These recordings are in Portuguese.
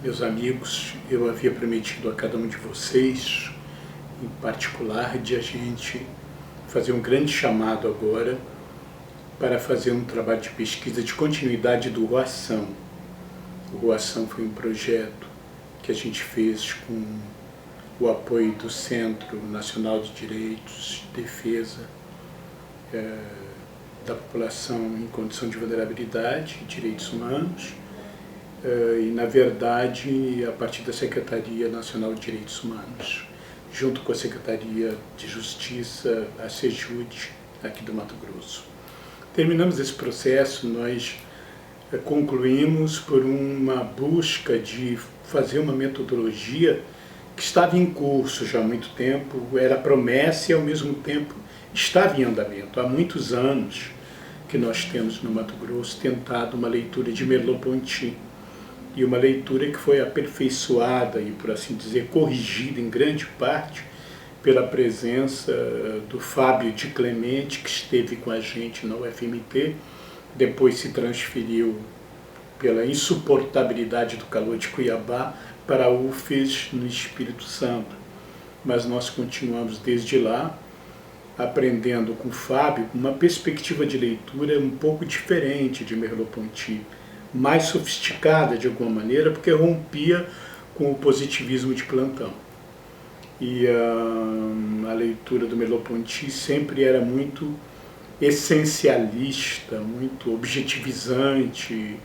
Meus amigos, eu havia prometido a cada um de vocês, em particular, de a gente fazer um grande chamado agora para fazer um trabalho de pesquisa de continuidade do Ruação. O Ruação foi um projeto que a gente fez com o apoio do Centro Nacional de Direitos de Defesa da população em condição de vulnerabilidade e direitos humanos, e, na verdade, a partir da Secretaria Nacional de Direitos Humanos, junto com a Secretaria de Justiça, a SEJUD, aqui do Mato Grosso. Terminamos esse processo, nós concluímos por uma busca de fazer uma metodologia que estava em curso já há muito tempo, era promessa e, ao mesmo tempo, estava em andamento. Há muitos anos que nós temos no Mato Grosso tentado uma leitura de Merleau-Ponty, e uma leitura que foi aperfeiçoada e, por assim dizer, corrigida em grande parte pela presença do Fábio de Clemente, que esteve com a gente na UFMT, depois se transferiu pela insuportabilidade do calor de Cuiabá para a UFES no Espírito Santo. Mas nós continuamos desde lá aprendendo com o Fábio uma perspectiva de leitura um pouco diferente de Merleau-Ponty, mais sofisticada de alguma maneira, porque rompia com o positivismo de plantão. E a leitura do Merleau-Ponty sempre era muito essencialista, muito objetivizante,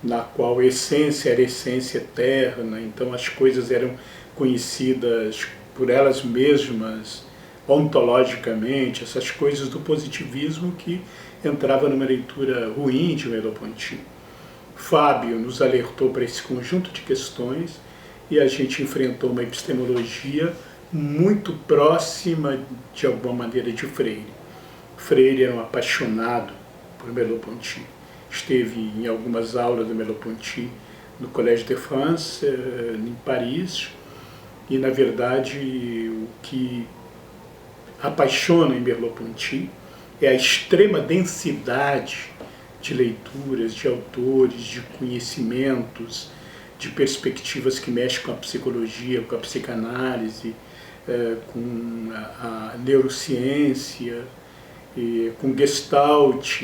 na qual a essência era essência eterna, então as coisas eram conhecidas por elas mesmas, ontologicamente, essas coisas do positivismo que entrava numa leitura ruim de Merleau-Ponty. Fábio nos alertou para esse conjunto de questões e a gente enfrentou uma epistemologia muito próxima, de alguma maneira, de Freire. Freire era um apaixonado por Merleau-Ponty. Esteve em algumas aulas do Merleau-Ponty no Collège de France, em Paris, e, na verdade, o que apaixona em Merleau-Ponty é a extrema densidade de leituras, de autores, de conhecimentos, de perspectivas que mexem com a psicologia, com a psicanálise, com a neurociência, com Gestalt.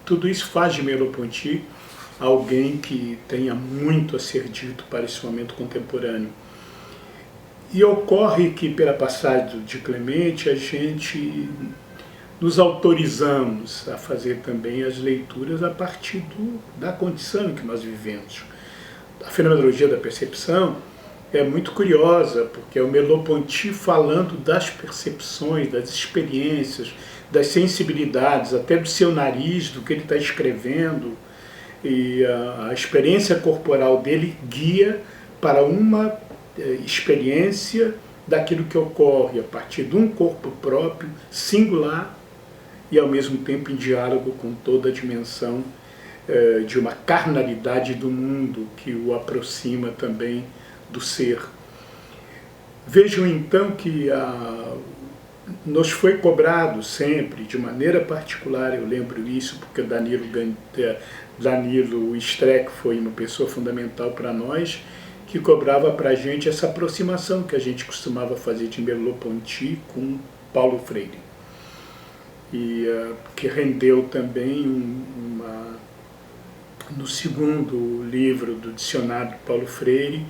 Tudo isso faz de Merleau-Ponty alguém que tenha muito a ser dito para esse momento contemporâneo. E ocorre que, pela passagem de Clemente, a gente nos autorizamos a fazer também as leituras a partir da condição em que nós vivemos. A fenomenologia da percepção é muito curiosa, porque é o Merleau-Ponty falando das percepções, das experiências, das sensibilidades, até do seu nariz, do que ele está escrevendo, e a experiência corporal dele guia para uma experiência daquilo que ocorre a partir de um corpo próprio, singular, e ao mesmo tempo em diálogo com toda a dimensão de uma carnalidade do mundo que o aproxima também do ser. Vejam então que nos foi cobrado sempre, de maneira particular, eu lembro isso porque Danilo Streck foi uma pessoa fundamental para nós, que cobrava para a gente essa aproximação que a gente costumava fazer de Merleau-Ponty com Paulo Freire. E que rendeu também no segundo livro do dicionário de Paulo Freire,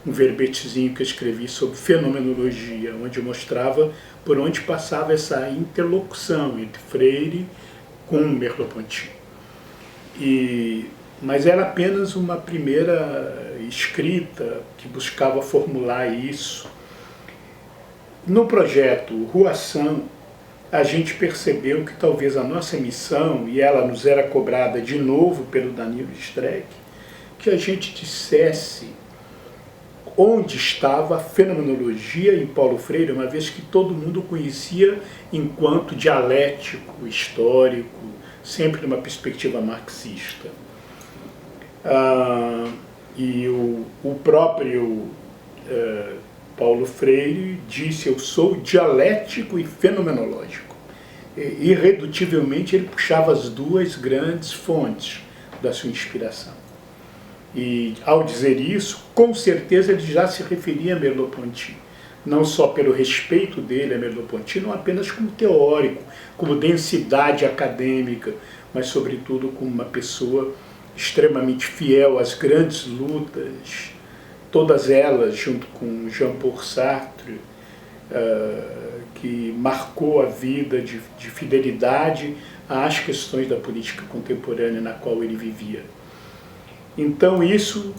um verbetezinho que eu escrevi sobre fenomenologia, onde eu mostrava por onde passava essa interlocução entre Freire com Merleau-Ponty. Mas era apenas uma primeira escrita que buscava formular isso. No projeto Ruação, a gente percebeu que talvez a nossa missão, e ela nos era cobrada de novo pelo Danilo Streck, que a gente dissesse onde estava a fenomenologia em Paulo Freire, uma vez que todo mundo o conhecia enquanto dialético, histórico, sempre numa perspectiva marxista. E o próprio Paulo Freire disse: eu sou dialético e fenomenológico. Irredutivelmente ele puxava as duas grandes fontes da sua inspiração. E ao dizer isso, com certeza ele já se referia a Merleau-Ponty, não só pelo respeito dele a Merleau-Ponty, não apenas como teórico, como densidade acadêmica, mas sobretudo como uma pessoa extremamente fiel às grandes lutas, todas elas junto com Jean-Paul Sartre, que marcou a vida de fidelidade às questões da política contemporânea na qual ele vivia. Então isso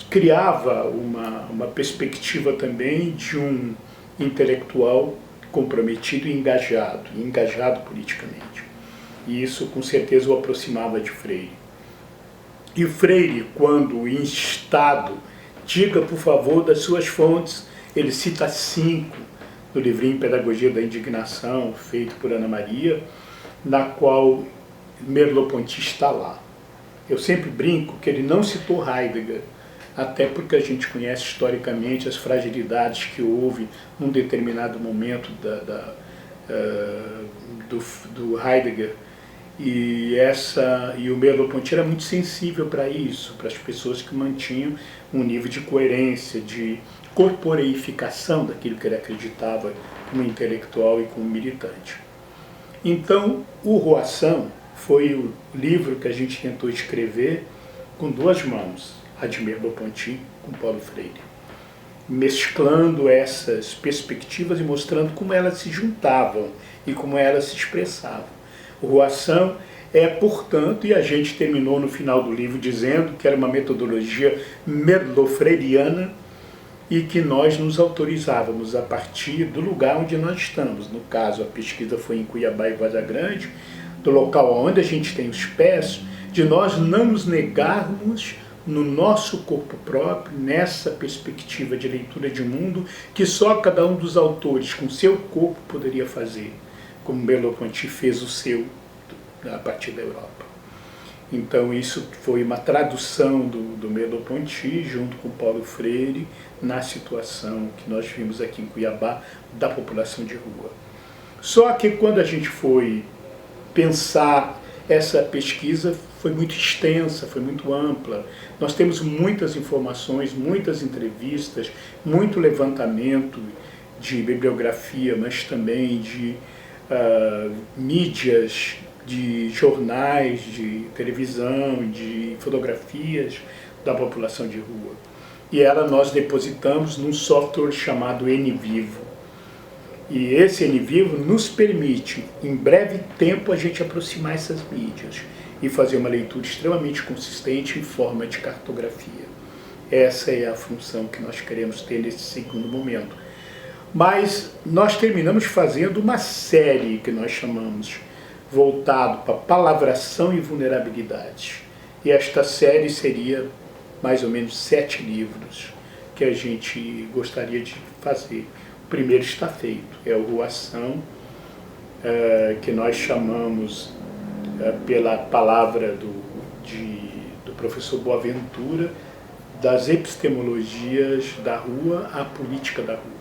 criava uma perspectiva também de um intelectual comprometido e engajado politicamente. E isso com certeza o aproximava de Freire. E Freire, quando instado, diga por favor das suas fontes, ele cita 5 no livrinho Pedagogia da Indignação, feito por Ana Maria, na qual Merleau-Ponty está lá. Eu sempre brinco que ele não citou Heidegger, até porque a gente conhece historicamente as fragilidades que houve num determinado momento do Heidegger, e o Merleau-Ponty era muito sensível para isso, para as pessoas que mantinham um nível de coerência, de corporeificação daquilo que ele acreditava como intelectual e como militante. Então, o Roação foi o livro que a gente tentou escrever com 2 mãos, a de Merleau-Ponty com Paulo Freire, mesclando essas perspectivas e mostrando como elas se juntavam e como elas se expressavam. O Roação é, portanto, e a gente terminou no final do livro dizendo que era uma metodologia merleau-freiriana e que nós nos autorizávamos a partir do lugar onde nós estamos. No caso, a pesquisa foi em Cuiabá e Vaza Grande, do local onde a gente tem os pés, de nós não nos negarmos no nosso corpo próprio, nessa perspectiva de leitura de mundo, que só cada um dos autores com seu corpo poderia fazer, como Merleau-Ponty fez o seu a partir da Europa. Então isso foi uma tradução do Merleau-Ponty junto com Paulo Freire na situação que nós vimos aqui em Cuiabá da população de rua. Só que quando a gente foi pensar essa pesquisa, foi muito extensa, foi muito ampla. Nós temos muitas informações, muitas entrevistas, muito levantamento de bibliografia, mas também de mídias, de jornais, de televisão, de fotografias da população de rua. E ela nós depositamos num software chamado NVivo. E esse NVivo nos permite, em breve tempo, a gente aproximar essas mídias e fazer uma leitura extremamente consistente em forma de cartografia. Essa é a função que nós queremos ter nesse segundo momento. Mas nós terminamos fazendo uma série que nós chamamos voltado para palavração e vulnerabilidade. E esta série seria mais ou menos 7 livros que a gente gostaria de fazer. O primeiro está feito, é o Roação, que nós chamamos pela palavra do professor Boaventura, das epistemologias da rua à política da rua.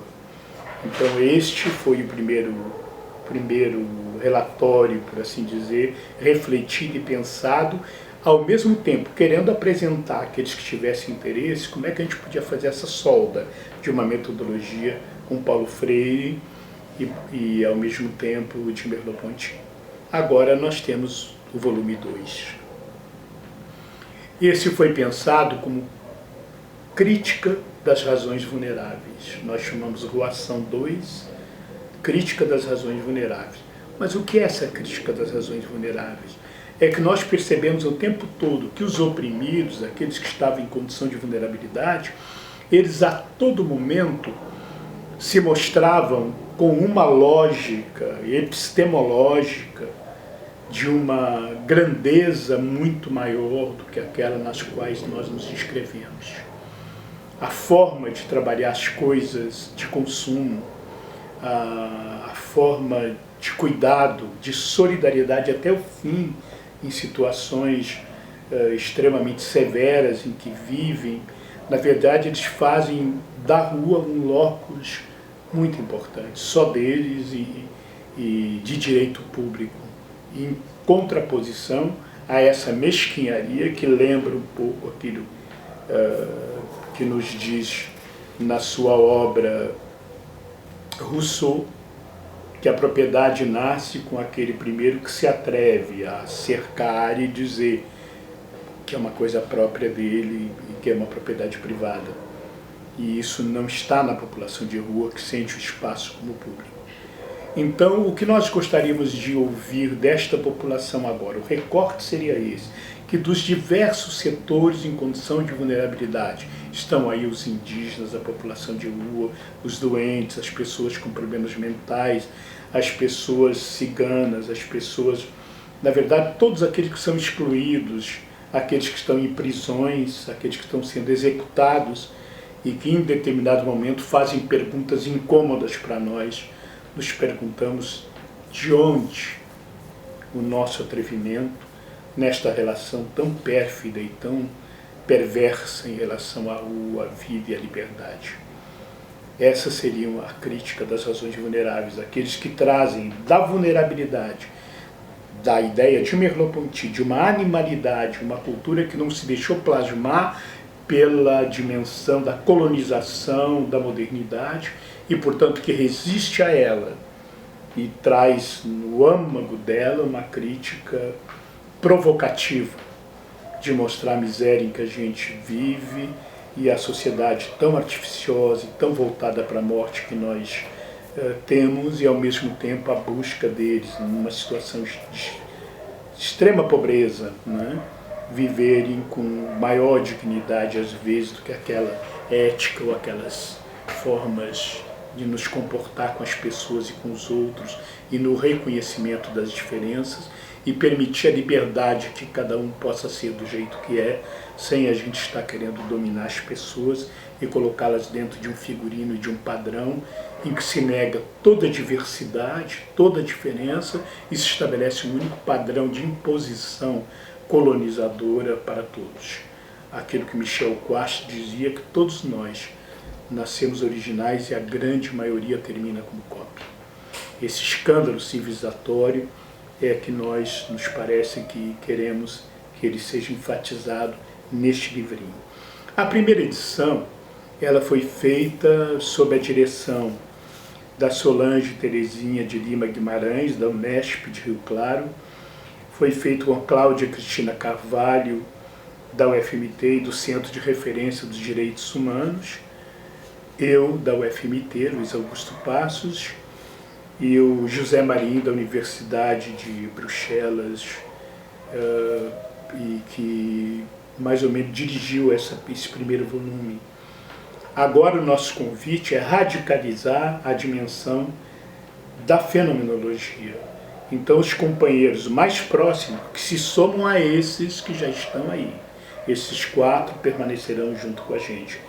Então este foi o primeiro relatório, por assim dizer, refletido e pensado, ao mesmo tempo querendo apresentar àqueles que tivessem interesse como é que a gente podia fazer essa solda de uma metodologia com Paulo Freire e ao mesmo tempo de Merleau-Ponty. Agora nós temos o volume 2. Esse foi pensado como crítica das razões vulneráveis. Nós chamamos Roação 2, crítica das razões vulneráveis. Mas o que é essa crítica das razões vulneráveis? É que nós percebemos o tempo todo que os oprimidos, aqueles que estavam em condição de vulnerabilidade, eles a todo momento se mostravam com uma lógica epistemológica de uma grandeza muito maior do que aquela nas quais nós nos inscrevemos. A forma de trabalhar as coisas de consumo, a forma de cuidado, de solidariedade até o fim, em situações extremamente severas em que vivem, na verdade eles fazem da rua um locus muito importante, só deles e de direito público, em contraposição a essa mesquinharia que lembra um pouco aquilo que nos diz na sua obra Rousseau que a propriedade nasce com aquele primeiro que se atreve a cercar e dizer que é uma coisa própria dele e que é uma propriedade privada. E isso não está na população de rua, que sente o espaço como público. Então, o que nós gostaríamos de ouvir desta população agora, o recorte seria esse, que dos diversos setores em condição de vulnerabilidade, estão aí os indígenas, a população de rua, os doentes, as pessoas com problemas mentais, as pessoas ciganas, as pessoas, na verdade, todos aqueles que são excluídos, aqueles que estão em prisões, aqueles que estão sendo executados e que em determinado momento fazem perguntas incômodas para nós. Nos perguntamos de onde o nosso atrevimento nesta relação tão pérfida e tão perversa em relação à rua, à vida e à liberdade. Essa seria a crítica das razões vulneráveis, aqueles que trazem da vulnerabilidade, da ideia de Merleau-Ponty, de uma animalidade, uma cultura que não se deixou plasmar pela dimensão da colonização, da modernidade, e, portanto, que resiste a ela e traz no âmago dela uma crítica provocativa de mostrar a miséria em que a gente vive e a sociedade tão artificiosa e tão voltada para a morte que nós temos, e, ao mesmo tempo, a busca deles numa situação de extrema pobreza, né? Viverem com maior dignidade, às vezes, do que aquela ética ou aquelas formas de nos comportar com as pessoas e com os outros, e no reconhecimento das diferenças, e permitir a liberdade que cada um possa ser do jeito que é, sem a gente estar querendo dominar as pessoas e colocá-las dentro de um figurino e de um padrão em que se nega toda a diversidade, toda a diferença, e se estabelece um único padrão de imposição colonizadora para todos. Aquilo que Michel Quast dizia, que todos nós nascemos originais e a grande maioria termina como cópia. Esse escândalo civilizatório é que nos parece que queremos que ele seja enfatizado neste livrinho. A primeira edição, ela foi feita sob a direção da Solange Terezinha de Lima Guimarães, da Unesp de Rio Claro. Foi feito com a Cláudia Cristina Carvalho, da UFMT e do Centro de Referência dos Direitos Humanos, eu, da UFMT, Luiz Augusto Passos, e o José Marinho, da Universidade de Bruxelas, e que mais ou menos dirigiu esse primeiro volume. Agora o nosso convite é radicalizar a dimensão da fenomenologia. Então os companheiros mais próximos, que se somam a esses que já estão aí, esses 4 permanecerão junto com a gente,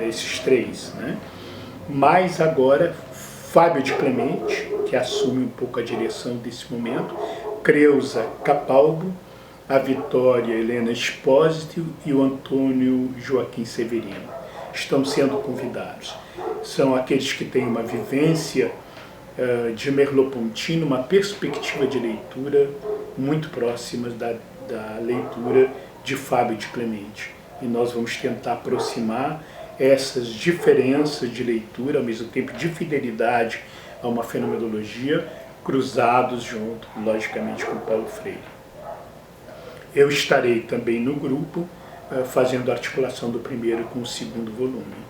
esses 3, né? Mas agora Fábio de Clemente, que assume um pouco a direção desse momento, Creuza Capalbo, a Vitória Helena Espósito e o Antônio Joaquim Severino. Estão sendo convidados. São aqueles que têm uma vivência de Merleau-Ponty, uma perspectiva de leitura muito próxima da leitura de Fábio de Clemente. E nós vamos tentar aproximar essas diferenças de leitura, ao mesmo tempo de fidelidade a uma fenomenologia, cruzados junto, logicamente, com Paulo Freire. Eu estarei também no grupo, fazendo a articulação do primeiro com o segundo volume.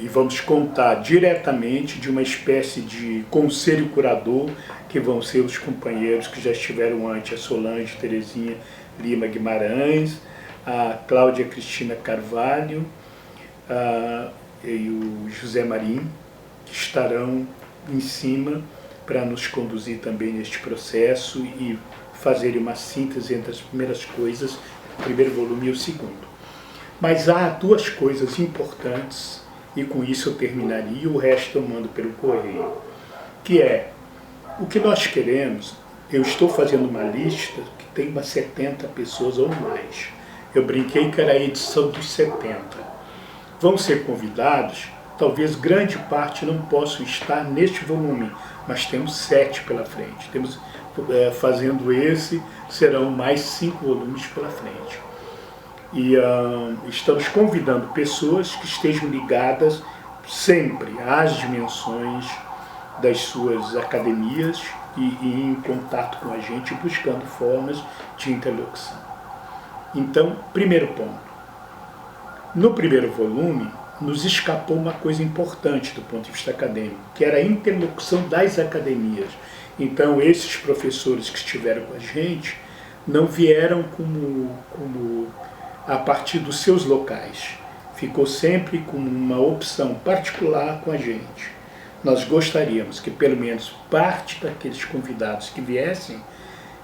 E vamos contar diretamente de uma espécie de conselho curador, que vão ser os companheiros que já estiveram antes, a Solange Terezinha Lima Guimarães, a Cláudia Cristina Carvalho e o José Marinho, que estarão em cima para nos conduzir também neste processo e fazerem uma síntese entre as primeiras coisas, o primeiro volume e o segundo. Mas há 2 coisas importantes, e com isso eu terminaria, o resto eu mando pelo correio, que é, o que nós queremos, eu estou fazendo uma lista que tem umas 70 pessoas ou mais. Eu brinquei que era a edição dos 70. Vão ser convidados, talvez grande parte não possam estar neste volume, mas temos 7 pela frente. Temos, fazendo esse, serão mais 5 volumes pela frente. e estamos convidando pessoas que estejam ligadas sempre às dimensões das suas academias e em contato com a gente, buscando formas de interlocução. Então, primeiro ponto. No primeiro volume, nos escapou uma coisa importante do ponto de vista acadêmico, que era a interlocução das academias. Então, esses professores que estiveram com a gente não vieram como a partir dos seus locais. Ficou sempre como uma opção particular com a gente. Nós gostaríamos que pelo menos parte daqueles convidados que viessem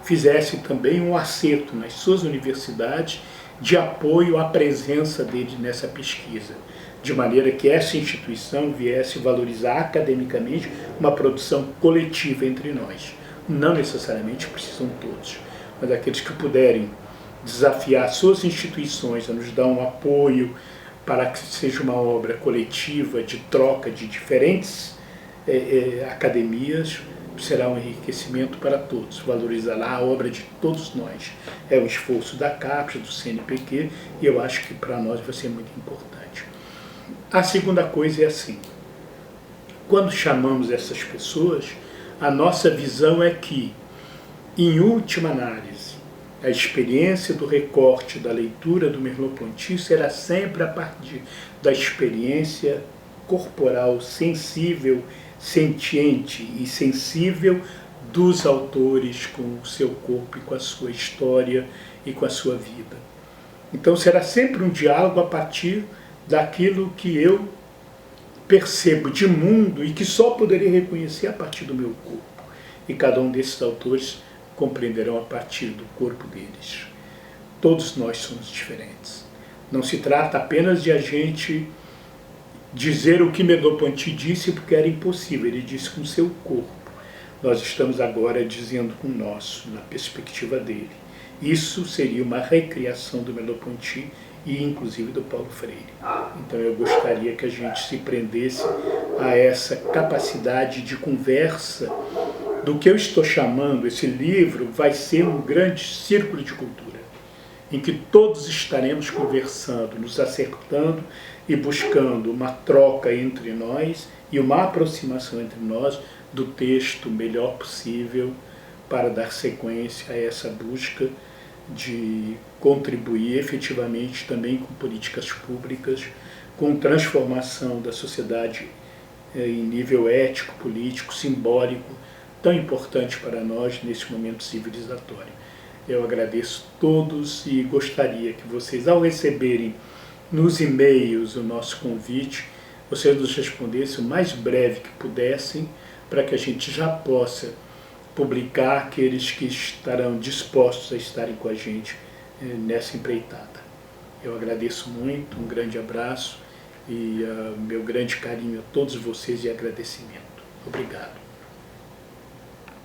fizessem também um acerto nas suas universidades de apoio à presença deles nessa pesquisa, de maneira que essa instituição viesse valorizar academicamente uma produção coletiva entre nós. Não necessariamente precisam todos, mas aqueles que puderem desafiar suas instituições a nos dar um apoio para que seja uma obra coletiva de troca de diferentes academias, será um enriquecimento para todos, valorizará a obra de todos nós. É um esforço da CAPES, do CNPq, e eu acho que para nós vai ser muito importante. A segunda coisa é assim, quando chamamos essas pessoas, a nossa visão é que, em última análise, a experiência do recorte da leitura do Merleau-Ponty será sempre a partir da experiência corporal, sensível, sentiente e sensível dos autores com o seu corpo e com a sua história e com a sua vida. Então será sempre um diálogo a partir daquilo que eu percebo de mundo e que só poderei reconhecer a partir do meu corpo. E cada um desses autores compreenderão a partir do corpo deles. Todos nós somos diferentes. Não se trata apenas de a gente dizer o que Merleau-Ponty disse, porque era impossível, ele disse com o seu corpo. Nós estamos agora dizendo com o nosso, na perspectiva dele. Isso seria uma recriação do Merleau-Ponty e inclusive do Paulo Freire. Então eu gostaria que a gente se prendesse a essa capacidade de conversa do que eu estou chamando, esse livro vai ser um grande círculo de cultura, em que todos estaremos conversando, nos acertando e buscando uma troca entre nós e uma aproximação entre nós do texto melhor possível para dar sequência a essa busca de contribuir efetivamente também com políticas públicas, com transformação da sociedade em nível ético, político, simbólico, tão importante para nós nesse momento civilizatório. Eu agradeço a todos e gostaria que vocês, ao receberem nos e-mails o nosso convite, vocês nos respondessem o mais breve que pudessem, para que a gente já possa publicar aqueles que estarão dispostos a estarem com a gente nessa empreitada. Eu agradeço muito, um grande abraço e meu grande carinho a todos vocês e agradecimento. Obrigado.